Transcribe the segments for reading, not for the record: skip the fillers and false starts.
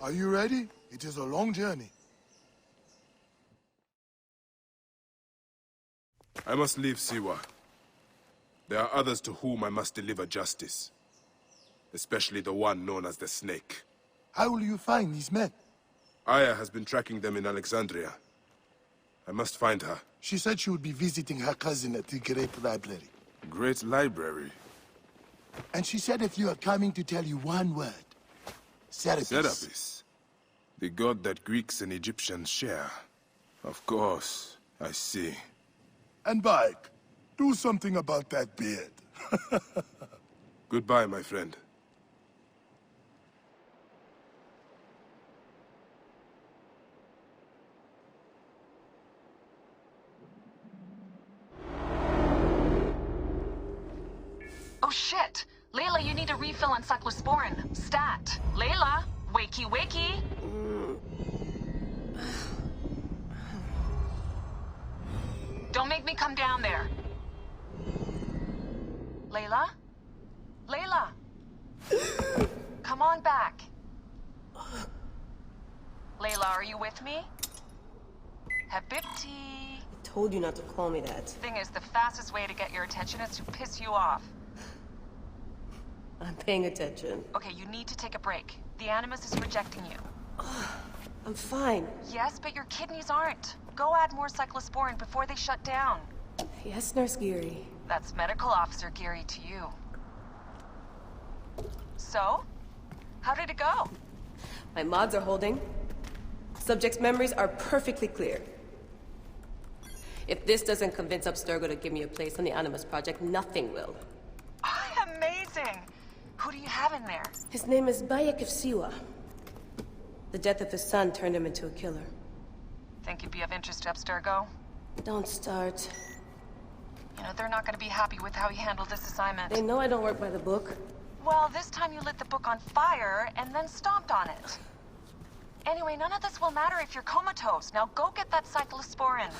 Are you ready? It is a long journey. I must leave Siwa. There are others to whom I must deliver justice. Especially the one known as the Snake. How will you find these men? Aya has been tracking them in Alexandria. I must find her. She said she would be visiting her cousin at the Great Library. Great Library? And she said if you are coming to tell you one word. Serapis. Serapis? The god that Greeks and Egyptians share. Of course, I see. And Bayek, do something about that beard. Goodbye, my friend. Oh shit! Layla, you need a refill on cyclosporin. Stat. Layla, wakey wakey. Don't make me come down there. Layla? Layla! Come on back. Layla, are you with me? Habibti. I told you not to call me that. Thing is, the fastest way to get your attention is to piss you off. I'm paying attention. Okay, you need to take a break. The Animus is rejecting you. I'm fine. Yes, but your kidneys aren't. Go add more cyclosporin before they shut down. Yes, Nurse Geary. That's Medical Officer Geary to you. So? How did it go? My mods are holding. Subject's memories are perfectly clear. If this doesn't convince Abstergo to give me a place on the Animus Project, nothing will. Amazing! Who do you have in there? His name is Bayek of Siwa. The death of his son turned him into a killer. Think you'd be of interest to Abstergo? Don't start. You know, they're not gonna be happy with how he handled this assignment. They know I don't work by the book. Well, this time you lit the book on fire and then stomped on it. Anyway, none of this will matter if you're comatose. Now go get that cyclosporin.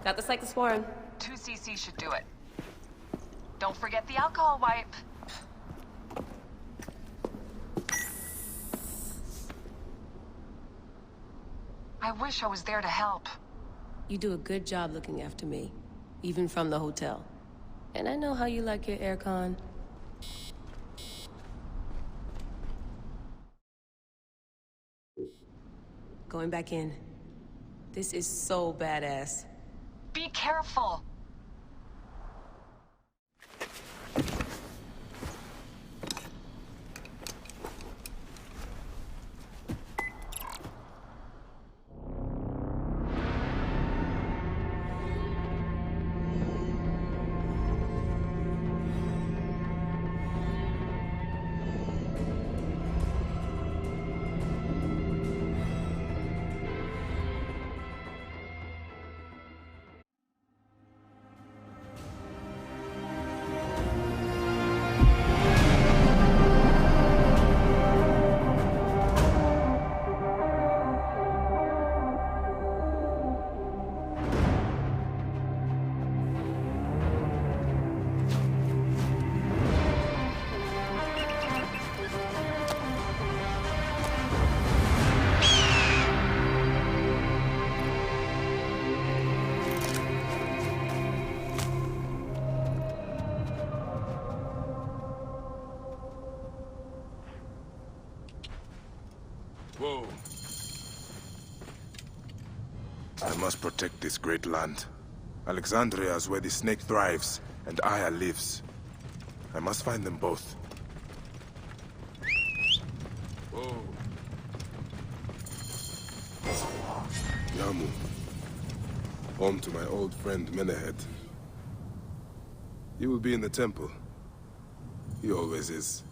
Got the cyclosporin. 2 cc should do it. Don't forget the alcohol wipe. I wish I was there to help. You do a good job looking after me, even from the hotel. And I know how you like your aircon. Going back in. This is so badass. Be careful. Whoa. I must protect this great land. Alexandria is where the snake thrives, and Aya lives. I must find them both. Whoa. Yamu. Home to my old friend Menehet. He will be in the temple. He always is.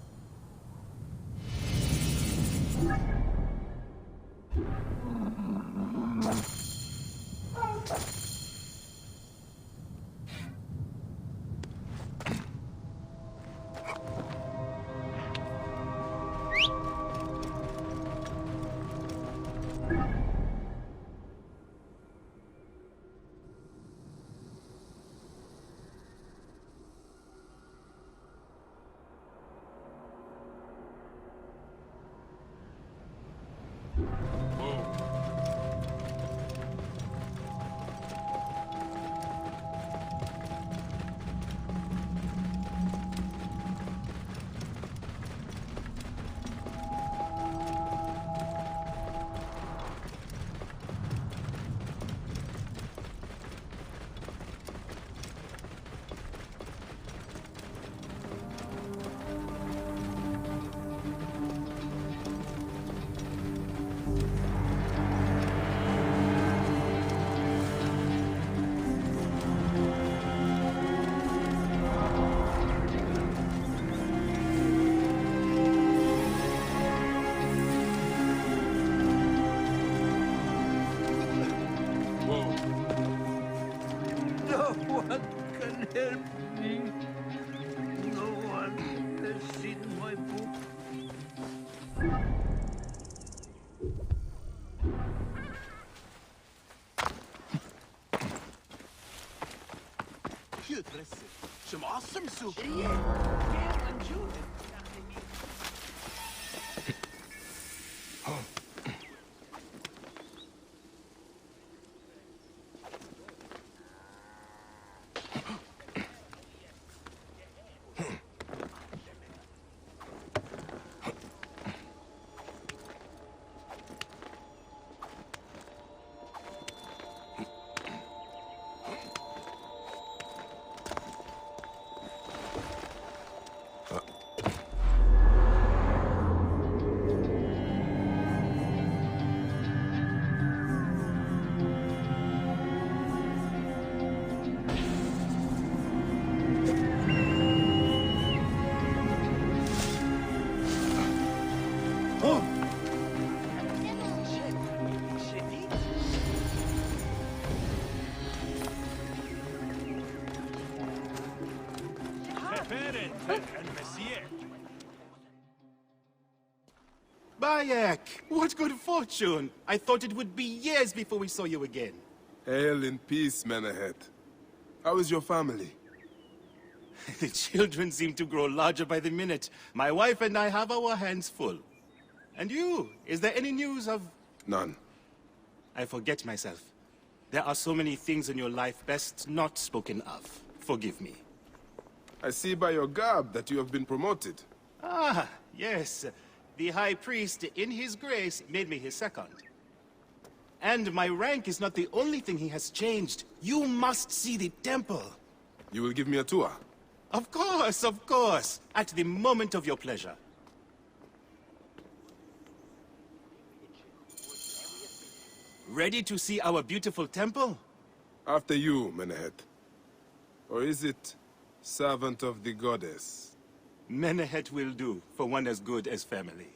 awesome soup. Bayek! What good fortune! I thought it would be years before we saw you again. Hail in peace, Menehet. How is your family? The children seem to grow larger by the minute. My wife and I have our hands full. And you? Is there any news of... None. I forget myself. There are so many things in your life best not spoken of. Forgive me. I see by your garb that you have been promoted. Ah, yes. The High Priest, in his grace, made me his second. And my rank is not the only thing he has changed. You must see the temple. You will give me a tour? Of course. At the moment of your pleasure. Ready to see our beautiful temple? After you, Menehet. Or is it servant of the goddess? Menehet will do, for one as good as family.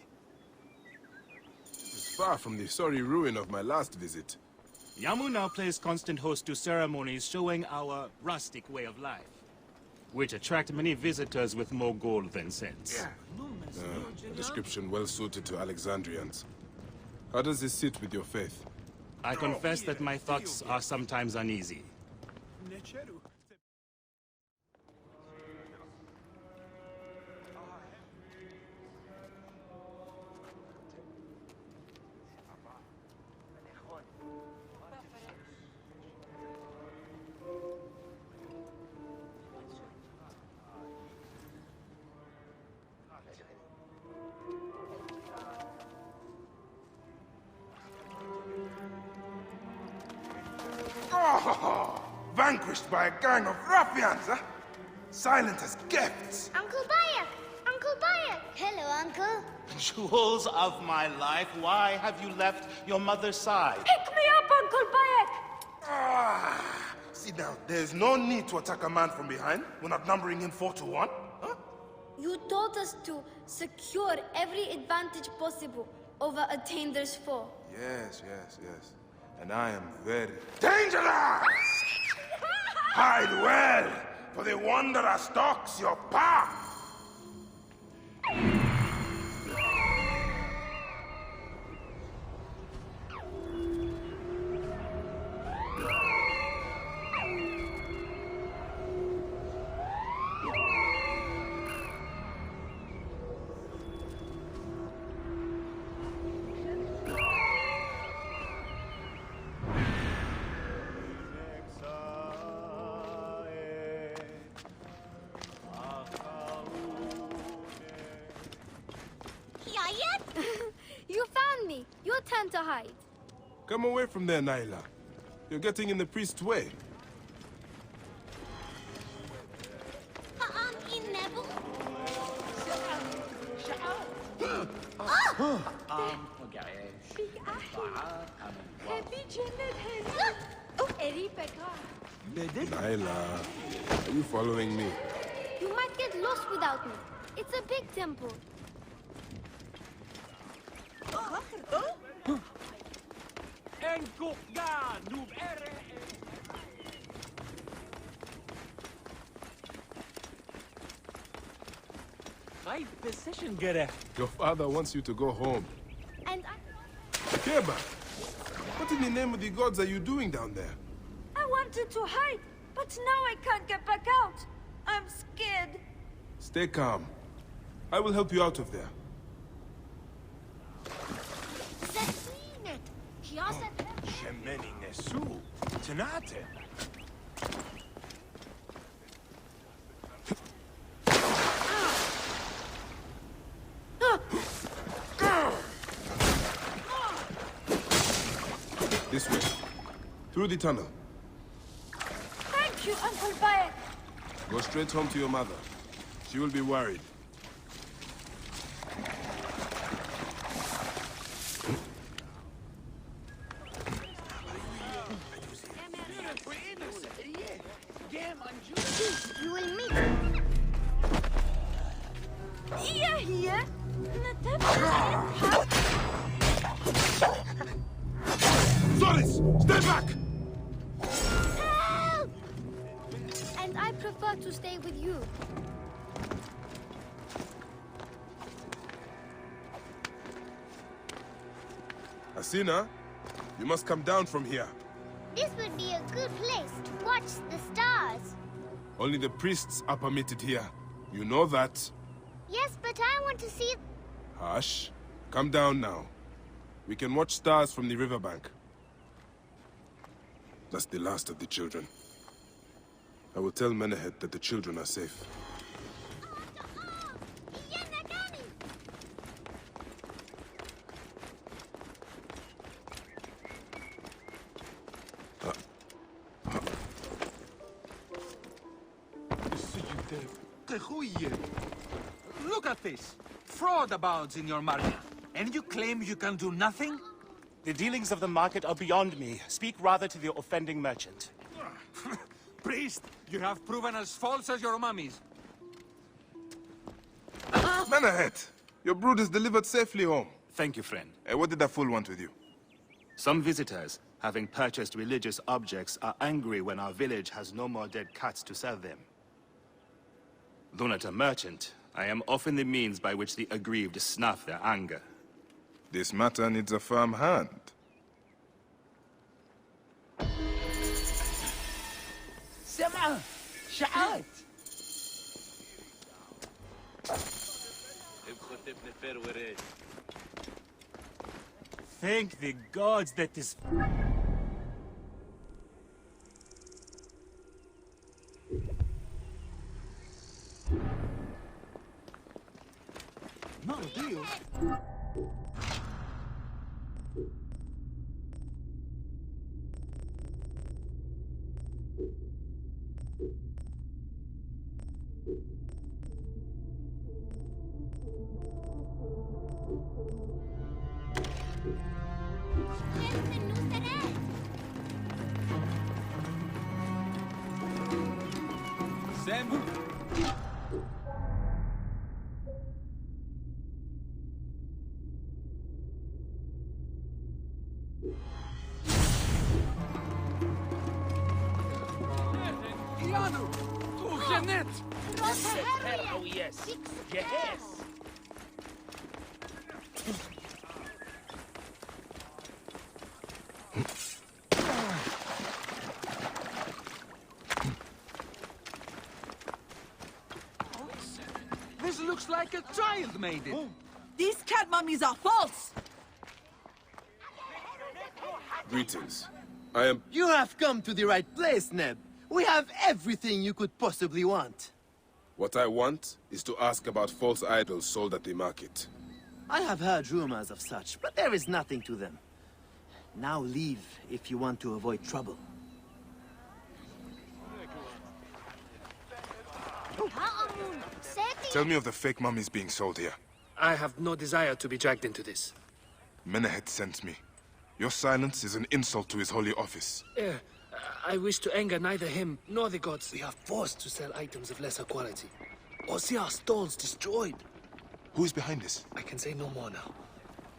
It's far from the sorry ruin of my last visit. Yamu now plays constant host to ceremonies showing our rustic way of life, which attract many visitors with more gold than sense. A description well suited to Alexandrians. How does this sit with your faith? I confess that my thoughts are sometimes uneasy. Oh, vanquished by a gang of ruffians, huh? Silent as gifts. Uncle Bayek! Uncle Bayek! Hello, Uncle. Jewels of my life, why have you left your mother's side? Pick me up, Uncle Bayek! Sit down. There's no need to attack a man from behind. We're not numbering him 4-1. Huh? You taught us to secure every advantage possible over Attainer's foe. Yes. And I am very dangerous! Hide well, for the wanderer stalks your path! You found me. Your turn to hide. Come away from there, Naila. You're getting in the priest's way. Naila, are you following me? You might get lost without me. It's a big temple. Your father wants you to go home. And Keba, what in the name of the gods are you doing down there? I wanted to hide, but now I can't get back out. I'm scared. Stay calm. I will help you out of there. Shemeni nesu. Tenate. This way. Through the tunnel. Thank you, Uncle Bayek. Go straight home to your mother. She will be worried. You will meet. Here. Solis! Stay back! Help! And I prefer to stay with you. Asina, you must come down from here. This would be a good place to watch the stars. Only the priests are permitted here. You know that. Yes, but I want to see... Hush. Come down now. We can watch stars from the riverbank. That's the last of the children. I will tell Menehet that the children are safe. Look at this. Fraud abounds in your marina. And you claim you can do nothing? The dealings of the market are beyond me. Speak rather to the offending merchant. Priest, you have proven as false as your mummies. Menehet! Your brood is delivered safely home. Thank you, friend. What did that fool want with you? Some visitors, having purchased religious objects, are angry when our village has no more dead cats to sell them. Though not a merchant, I am often the means by which the aggrieved snuff their anger. This matter needs a firm hand. سمع شعات Thank the gods that this... No, Dio. Sam. Ianu, Janet. Oh yes, yes. This looks like a child made it. These cat mummies are false! Greetings. I am... You have come to the right place, Neb. We have everything you could possibly want. What I want is to ask about false idols sold at the market. I have heard rumors of such, but there is nothing to them. Now leave if you want to avoid trouble. Tell me of the fake mummies being sold here. I have no desire to be dragged into this. Menehet sent me. Your silence is an insult to his holy office. I wish to anger neither him nor the gods. We are forced to sell items of lesser quality, or see our stalls destroyed. Who is behind this? I can say no more now.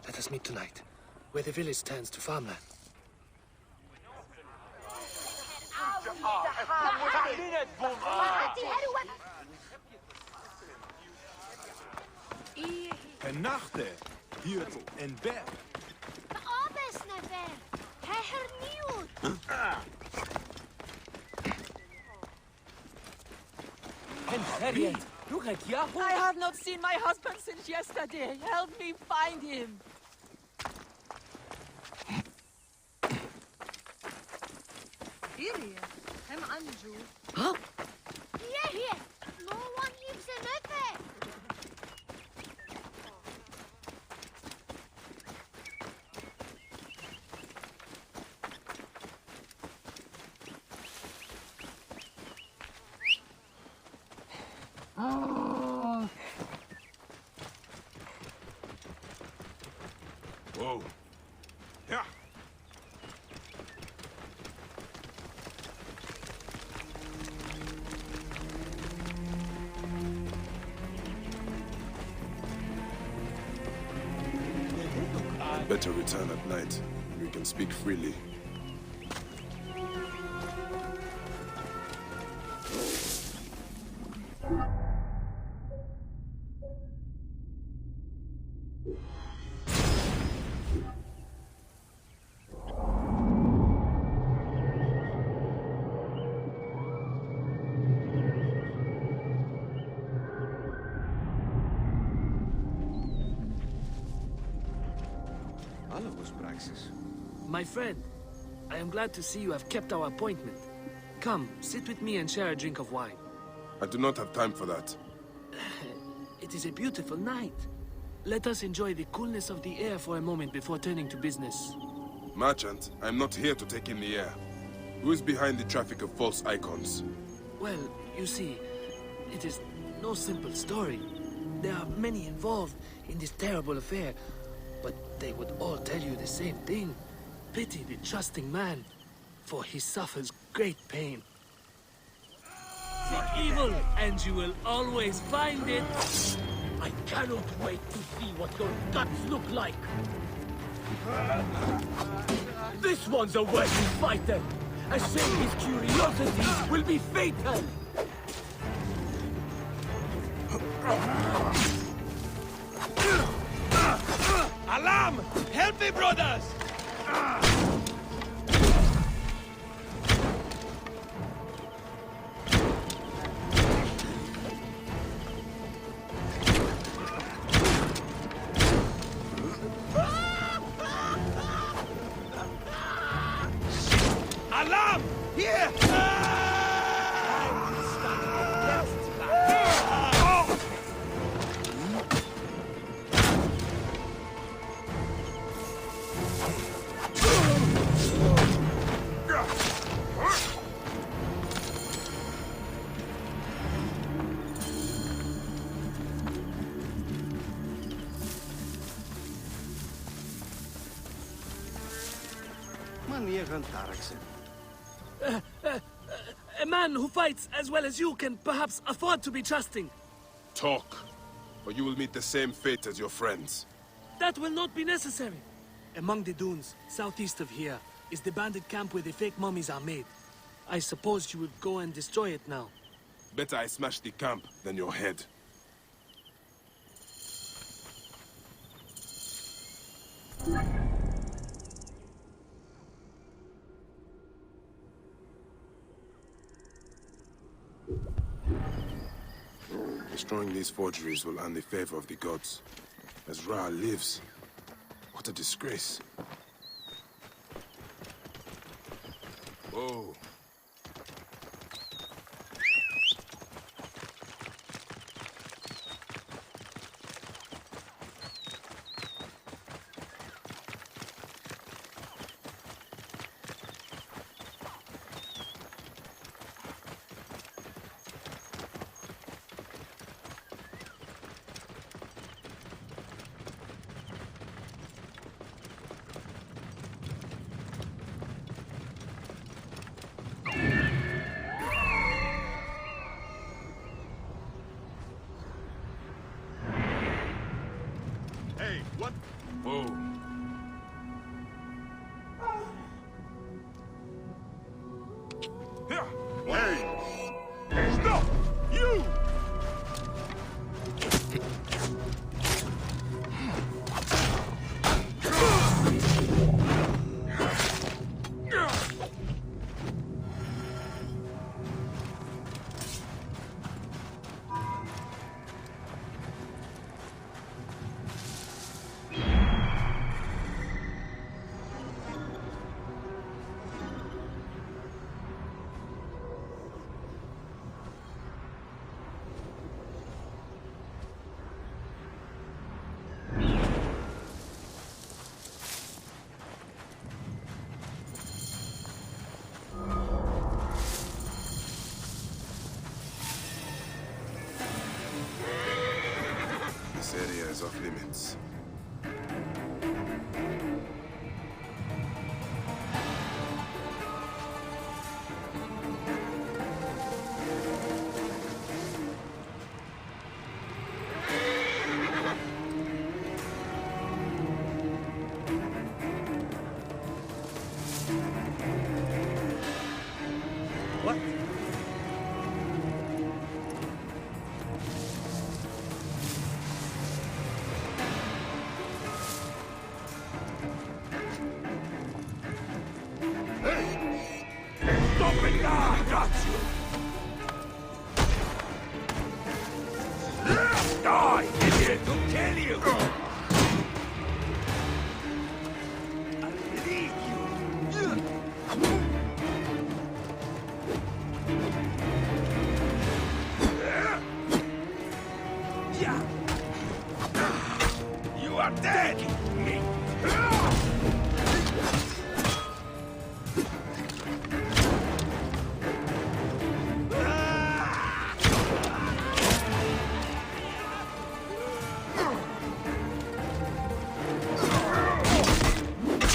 Let us meet tonight, where the village turns to farmland. En nachten hield en berg. En verriet Look at Yahoo! I have not seen my husband since yesterday. Help me find him. Huh? Here. No one lives in it. Whoa. Yeah. Better return at night. We can speak freely. My friend, I am glad to see you have kept our appointment. Come, sit with me and share a drink of wine. I do not have time for that. It is a beautiful night. Let us enjoy the coolness of the air for a moment before turning to business. Merchant, I am not here to take in the air. Who is behind the traffic of false icons? Well, you see, it is no simple story. There are many involved in this terrible affair, but they would all tell you the same thing. Pity the trusting man, for he suffers great pain. Seek evil, and you will always find it. I cannot wait to see what your guts look like. This one's a worthy fighter. A shame his curiosity will be fatal. Alarm! Help me, brothers! Alarm! Here! A man who fights as well as you can perhaps afford to be trusting. Talk, or you will meet the same fate as your friends. That will not be necessary. Among the dunes, southeast of here, is the bandit camp where the fake mummies are made. I suppose you would go and destroy it now. Better I smash the camp than your head. Destroying these forgeries will earn the favor of the gods. As Ra lives, what a disgrace. Whoa. This area is off limits. What? Stop it now! Got you! Die, idiot! Don't kill you! I believe you! You are dead! Me!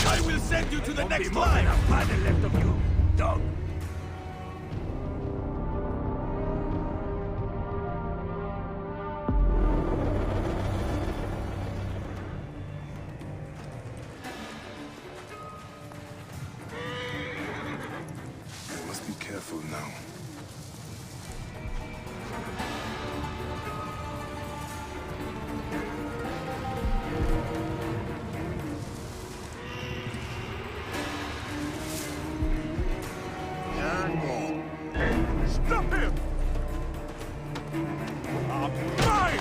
I will send you to the next line! A paddle left of you, dog! I must be careful now. Stop him! I'm mine!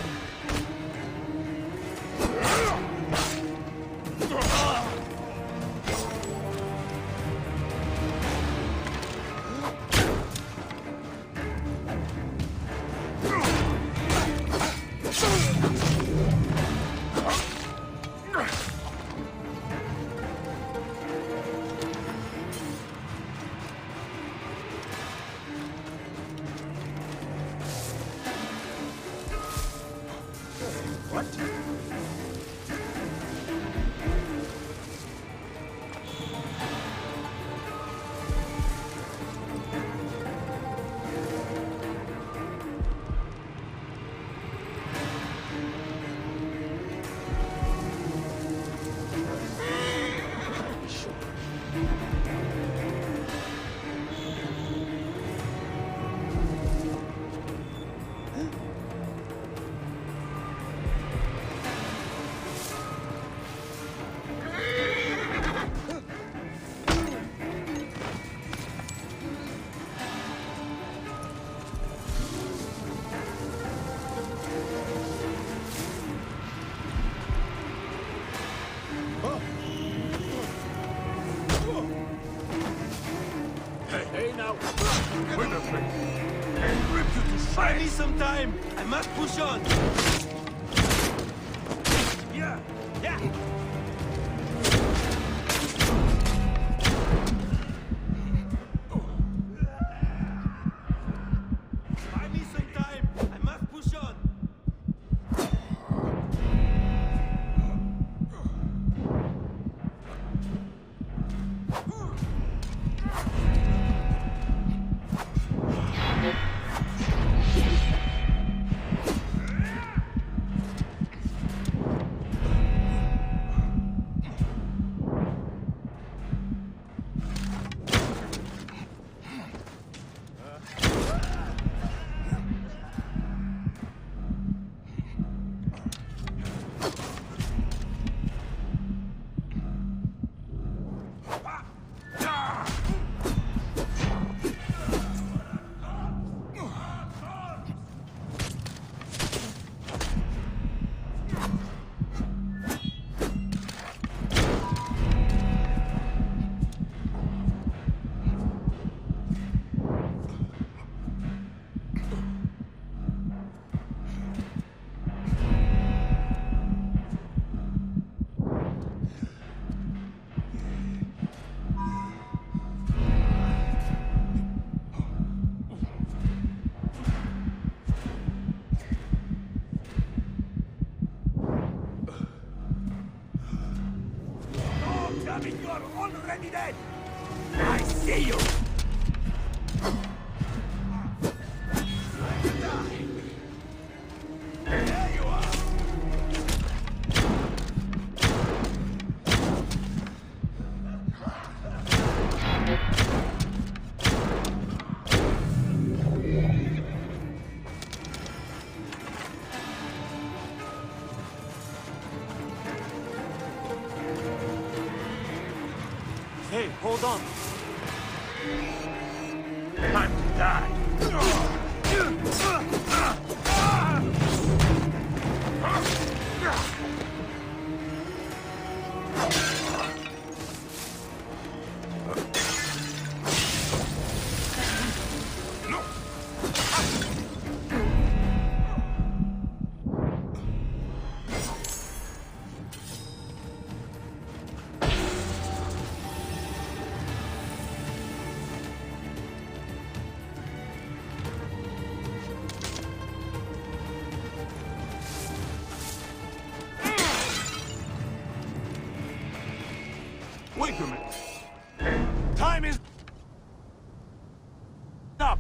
What? Hey now! Wait a second! Rip you to Buy me shreds! some time! I must push on! Yeah! Yeah! Buy me some time! I must push on! let me dead! I see you! There you are! Hey, hold on. Time to die! Wait a minute. Time is up!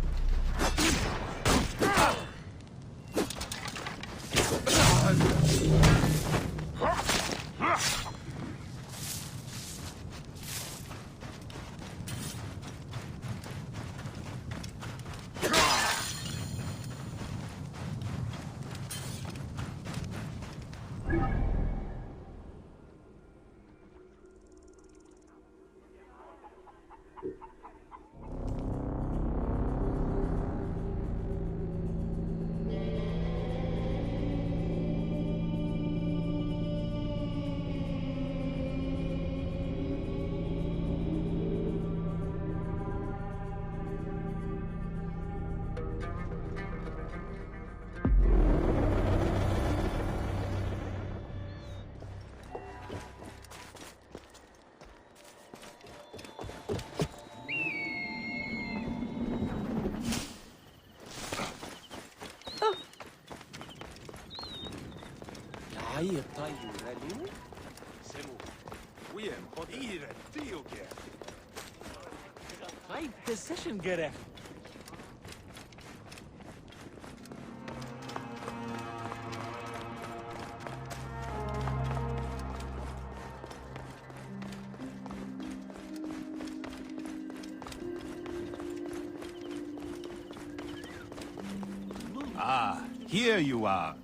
Right decision, Gere. Ah, here you are.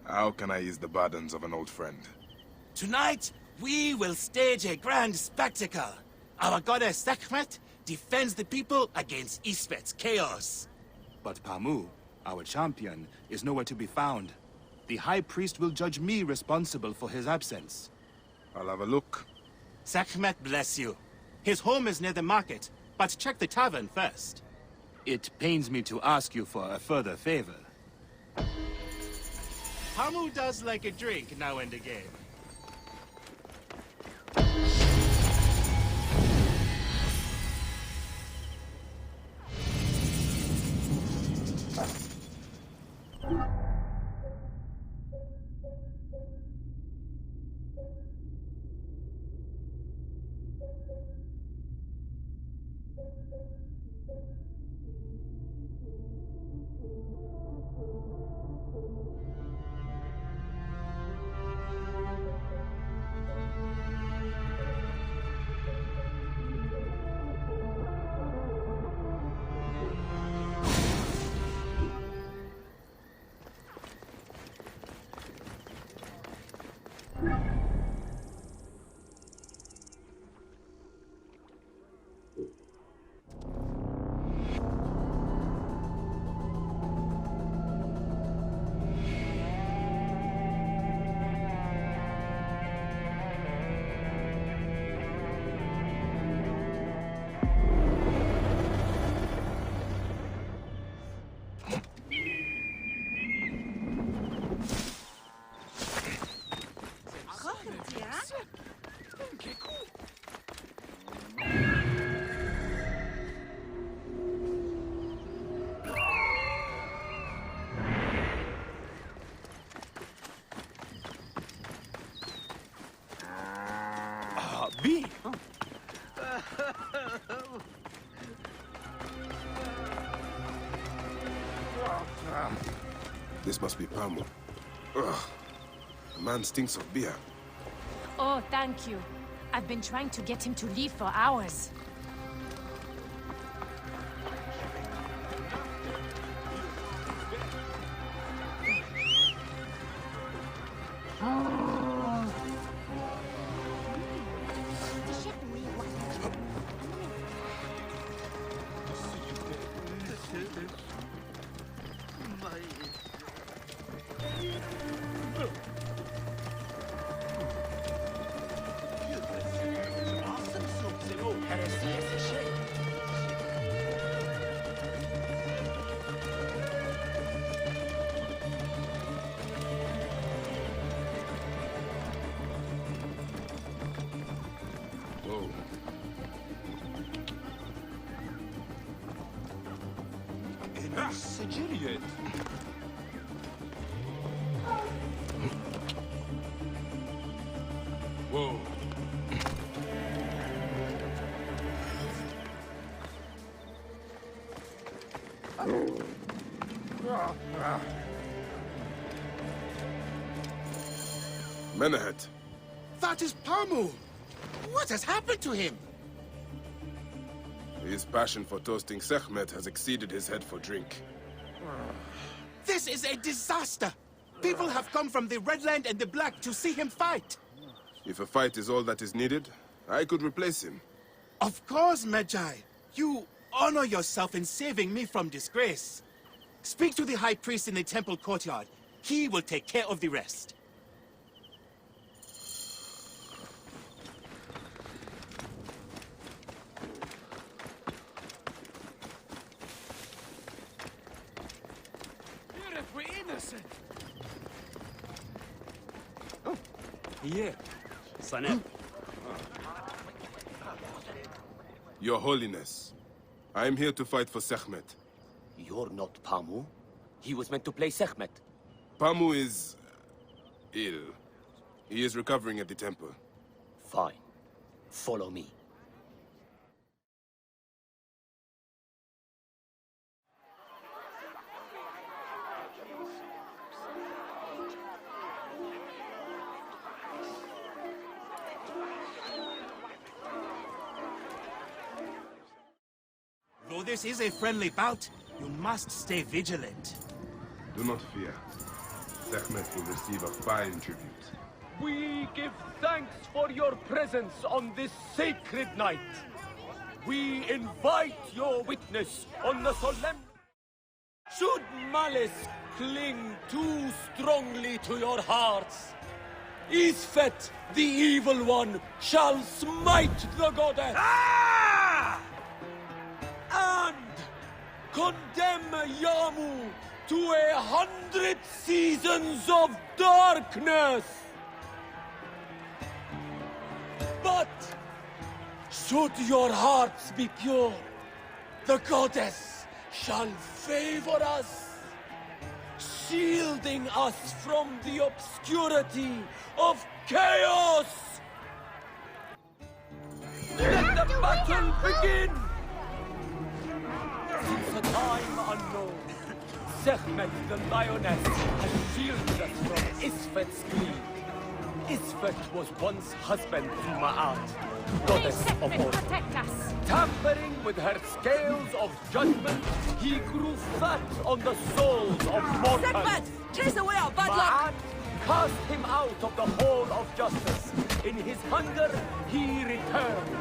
How can I ease the burdens of an old friend? Tonight, we will stage a grand spectacle. Our goddess Sekhmet defends the people against Isfet's chaos. But Pamu, our champion, is nowhere to be found. The High Priest will judge me responsible for his absence. I'll have a look. Sekhmet bless you. His home is near the market, but check the tavern first. It pains me to ask you for a further favor. Pamu does like a drink now and again. Me? This must be Pamu. Ugh. The man stinks of beer. Oh, thank you. I've been trying to get him to leave for hours. Sicilian. Whoa. Menahet. That is Pamu! What has happened to him? His passion for toasting Sekhmet has exceeded his head for drink. This is a disaster! People have come from the Red Land and the Black to see him fight. If a fight is all that is needed, I could replace him. Of course, Medjay. You honor yourself in saving me from disgrace. Speak to the High Priest in the temple courtyard. He will take care of the rest. Here, Sanet. Your Holiness, I am here to fight for Sekhmet. You're not Pamu. He was meant to play Sekhmet. Pamu is ill. He is recovering at the temple. Fine. Follow me. Though this is a friendly bout, you must stay vigilant. Do not fear. Sekhmet will receive a fine tribute. We give thanks for your presence on this sacred night. We invite your witness on the solemn... Should malice cling too strongly to your hearts, Isfet, the evil one, shall smite the goddess. And condemn Yamu to 100 seasons of darkness. But should your hearts be pure, the goddess shall favor us, shielding us from the obscurity of chaos. Let the battle begin! Since a time unknown, Sekhmet the lioness has shielded us from Isfet's greed. Isfet was once husband to Ma'at, goddess of order. Tampering with her scales of judgment, he grew fat on the souls of mortals. Sekhmet! Chase away our bad luck! Ma'at cast him out of the hall of justice. In his hunger, he returned.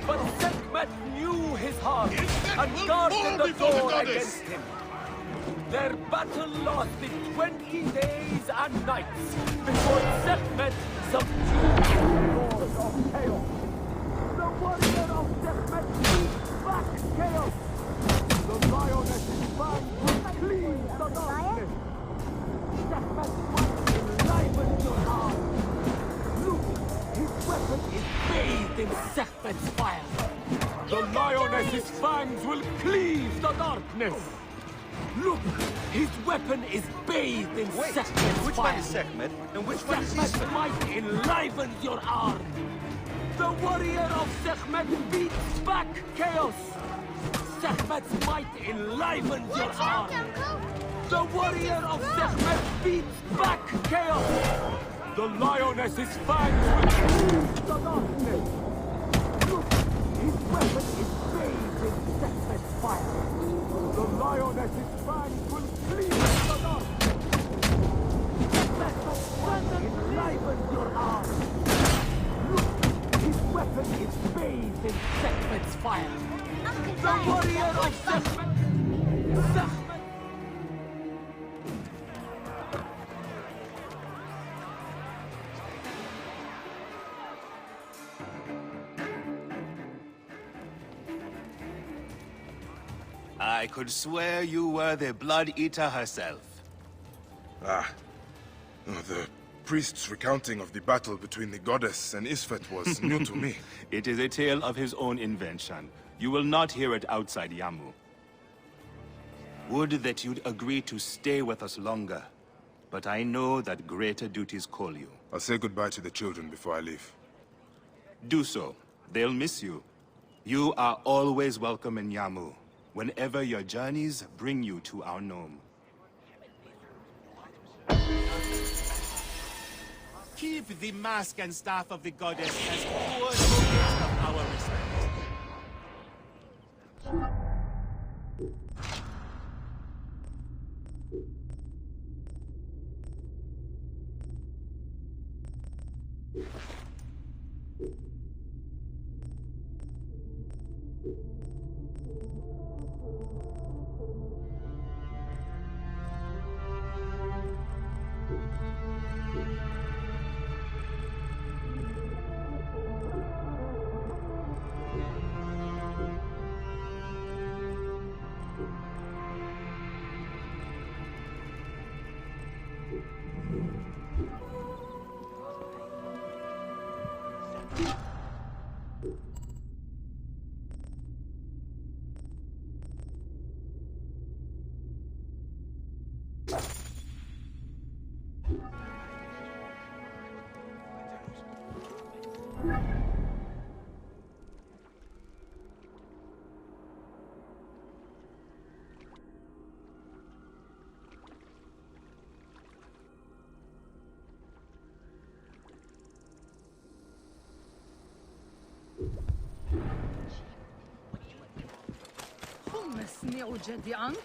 But Sekhmet knew his heart and guarded the door against him. Their battle lasted 20 days and nights before Sekhmet subdued the lord of chaos. The warrior of Sekhmet beat back chaos. The lioness's fan will cleave the darkness. Sekhmet's might enlivened your heart. Look, his weapon is bathed in Sekhmet's fire. The lioness's fangs will cleave the darkness. Look, his weapon is bathed in Sekhmet's fire. Which one is Sekhmet and which one is Isfet? Sekhmet's might enlivens your arm. The The warrior of Sekhmet beats back chaos! Sekhmet's might enlivens your arm! The warrior of Sekhmet beats back chaos! The lioness's fangs will pierce the darkness! Look! His weapon is bathed in Sekhmet's fire! The lioness's fangs will pierce the darkness! Sekhmet's might enlivens your arm! His weapon is bathed in Sekhmet's fire. The warrior of Sekhmet! I could swear you were the Blood Eater herself. The priest's recounting of the battle between the goddess and Isfet was new to me. It is a tale of his own invention. You will not hear it outside Yamu. Would that you'd agree to stay with us longer. But I know that greater duties call you. I'll say goodbye to the children before I leave. Do so. They'll miss you. You are always welcome in Yamu, whenever your journeys bring you to our Nome. Give the mask and staff of the goddess as poor tokens of our respect. حمسني أجدي عنك.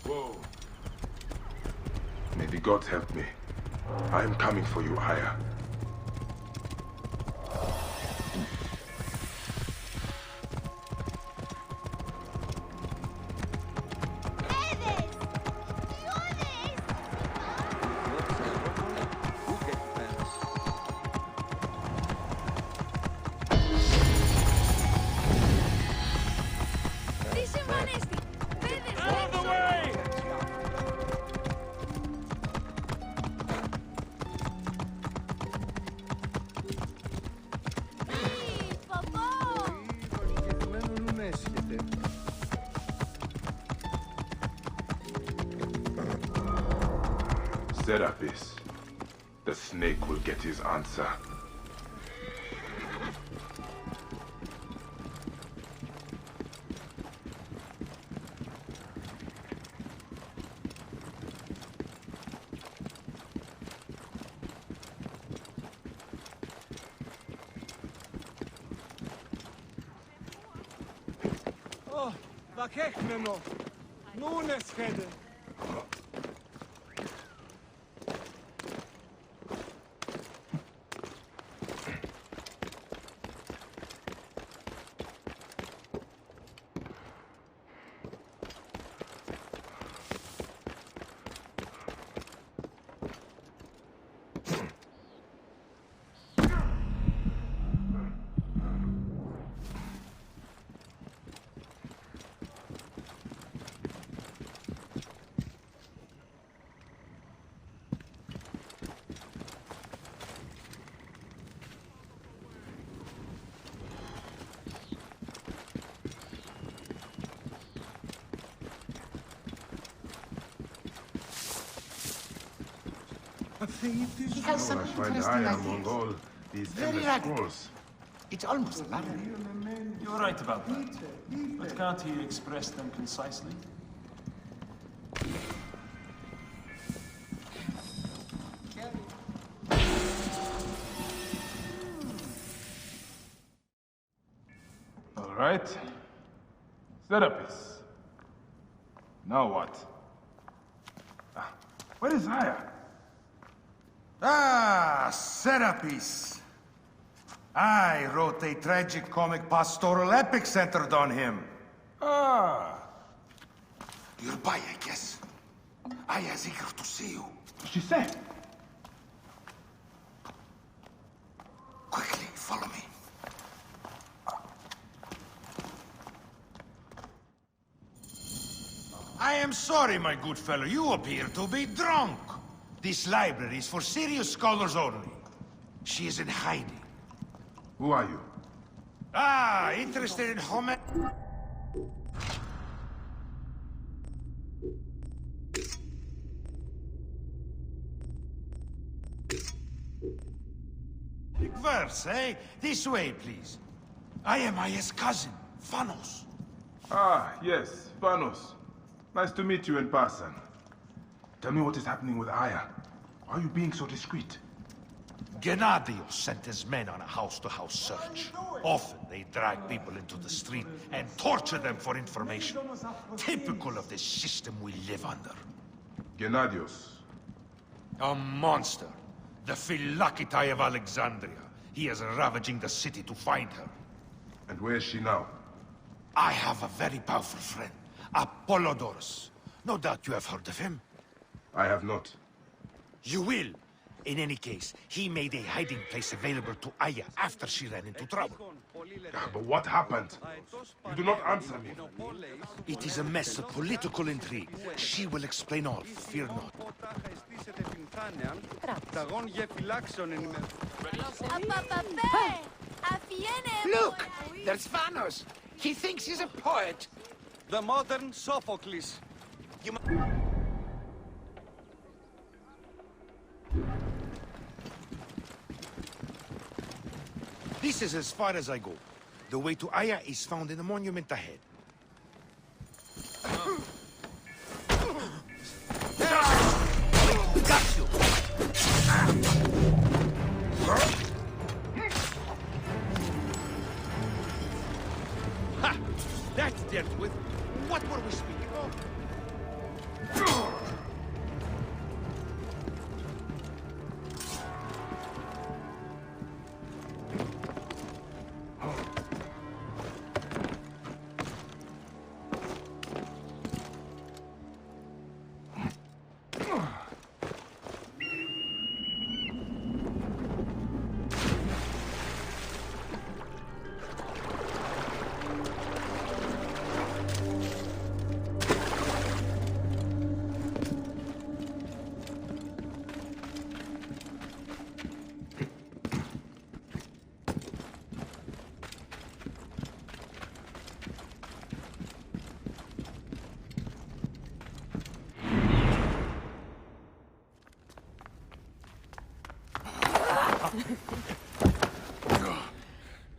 Whoa. May the gods help me. I am coming for you, Aya. Serapis. The snake will get his answer. Oh, vakekneno. Nunes hede. He has some interesting ideas. Very radical. It's almost barren. You're right about that. But can't he express them concisely? All right. Serapis. Now what? Where is Aya? Ah, Serapis. I wrote a tragic comic pastoral epic centered on him. Ah. You're Bayek, yes? Aya's eager to see you. She said. Quickly, follow me. I am sorry, my good fellow. You appear to be drunk. This library is for serious scholars only. She is in hiding. Who are you? Ah, interested in Homer? Big verse, eh? This way, please. I am Aya's cousin, Phanos. Ah, yes, Panos. Nice to meet you in person. Tell me what is happening with Aya. Why are you being so discreet? Gennadios sent his men on a house-to-house search. Often they drag people into the street and torture them for information. Typical of the system we live under. Gennadios. A monster. The Philokitai of Alexandria. He is ravaging the city to find her. And where is she now? I have a very powerful friend, Apollodorus. No doubt you have heard of him. I have not. You will. In any case, he made a hiding place available to Aya after she ran into trouble. But what happened? You do not answer me. It is a mess of political intrigue. She will explain all, fear not. Look! There's Vanos! He thinks he's a poet! The modern Sophocles. This is as far as I go. The way to Aya is found in the monument ahead. Got you! Ha! That's dealt with. What were we speaking of?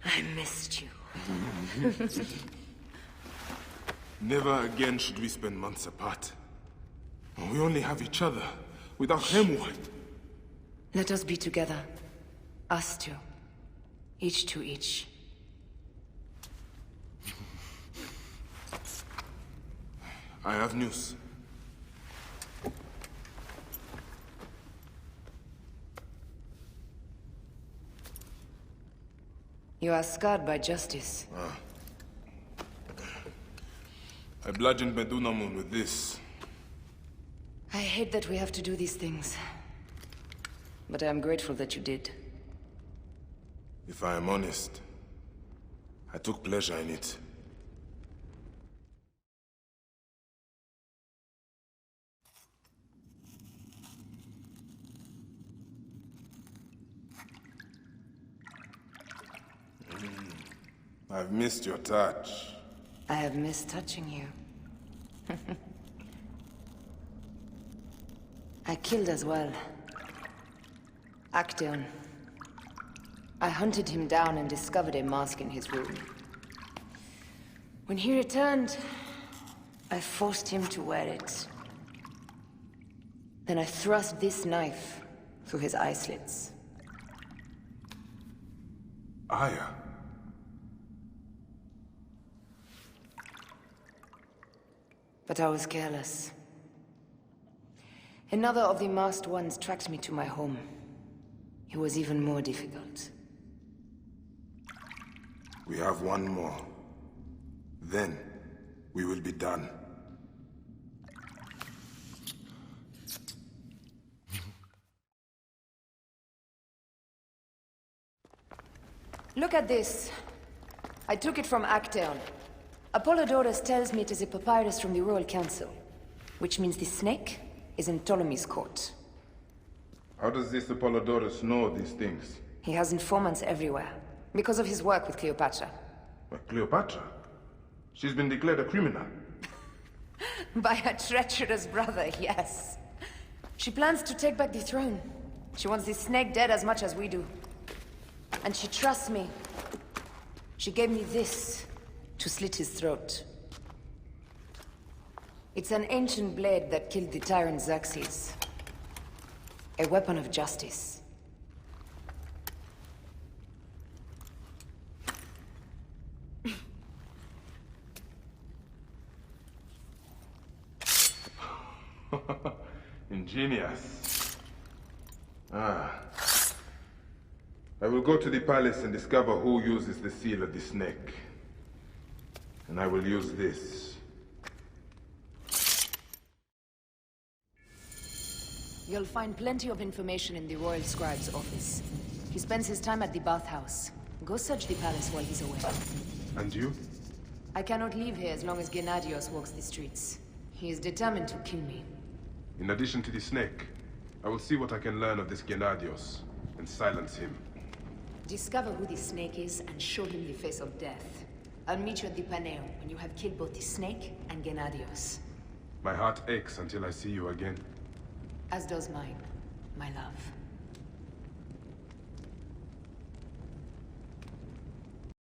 I missed you. Never again should we spend months apart. We only have each other. Without him, what? Let us be together. Us two. Each to each. I have news. You are scarred by justice. I bludgeoned Medunamun with this. I hate that we have to do these things. But I am grateful that you did. If I am honest, I took pleasure in it. I've missed your touch. I have missed touching you. I killed as well. Actaeon. I hunted him down and discovered a mask in his room. When he returned, I forced him to wear it. Then I thrust this knife through his eye slits. Aya. But I was careless. Another of the masked ones tracked me to my home. It was even more difficult. We have one more. Then, we will be done. Look at this. I took it from Actaeon. Apollodorus tells me it is a papyrus from the Royal Council, which means the snake is in Ptolemy's court. How does this Apollodorus know these things? He has informants everywhere, because of his work with Cleopatra. But Cleopatra? She's been declared a criminal. By her treacherous brother, yes. She plans to take back the throne. She wants the snake dead as much as we do. And she trusts me. She gave me this to slit his throat. It's an ancient blade that killed the tyrant Xerxes. A weapon of justice. Ingenious. I will go to the palace and discover who uses the seal of the snake. And I will use this. You'll find plenty of information in the Royal Scribe's office. He spends his time at the bathhouse. Go search the palace while he's away. And you? I cannot leave here as long as Gennadios walks the streets. He is determined to kill me. In addition to the snake, I will see what I can learn of this Gennadios and silence him. Discover who the snake is and show him the face of death. I'll meet you at the Paneo when you have killed both the snake and Gennadios. My heart aches until I see you again. As does mine, my love.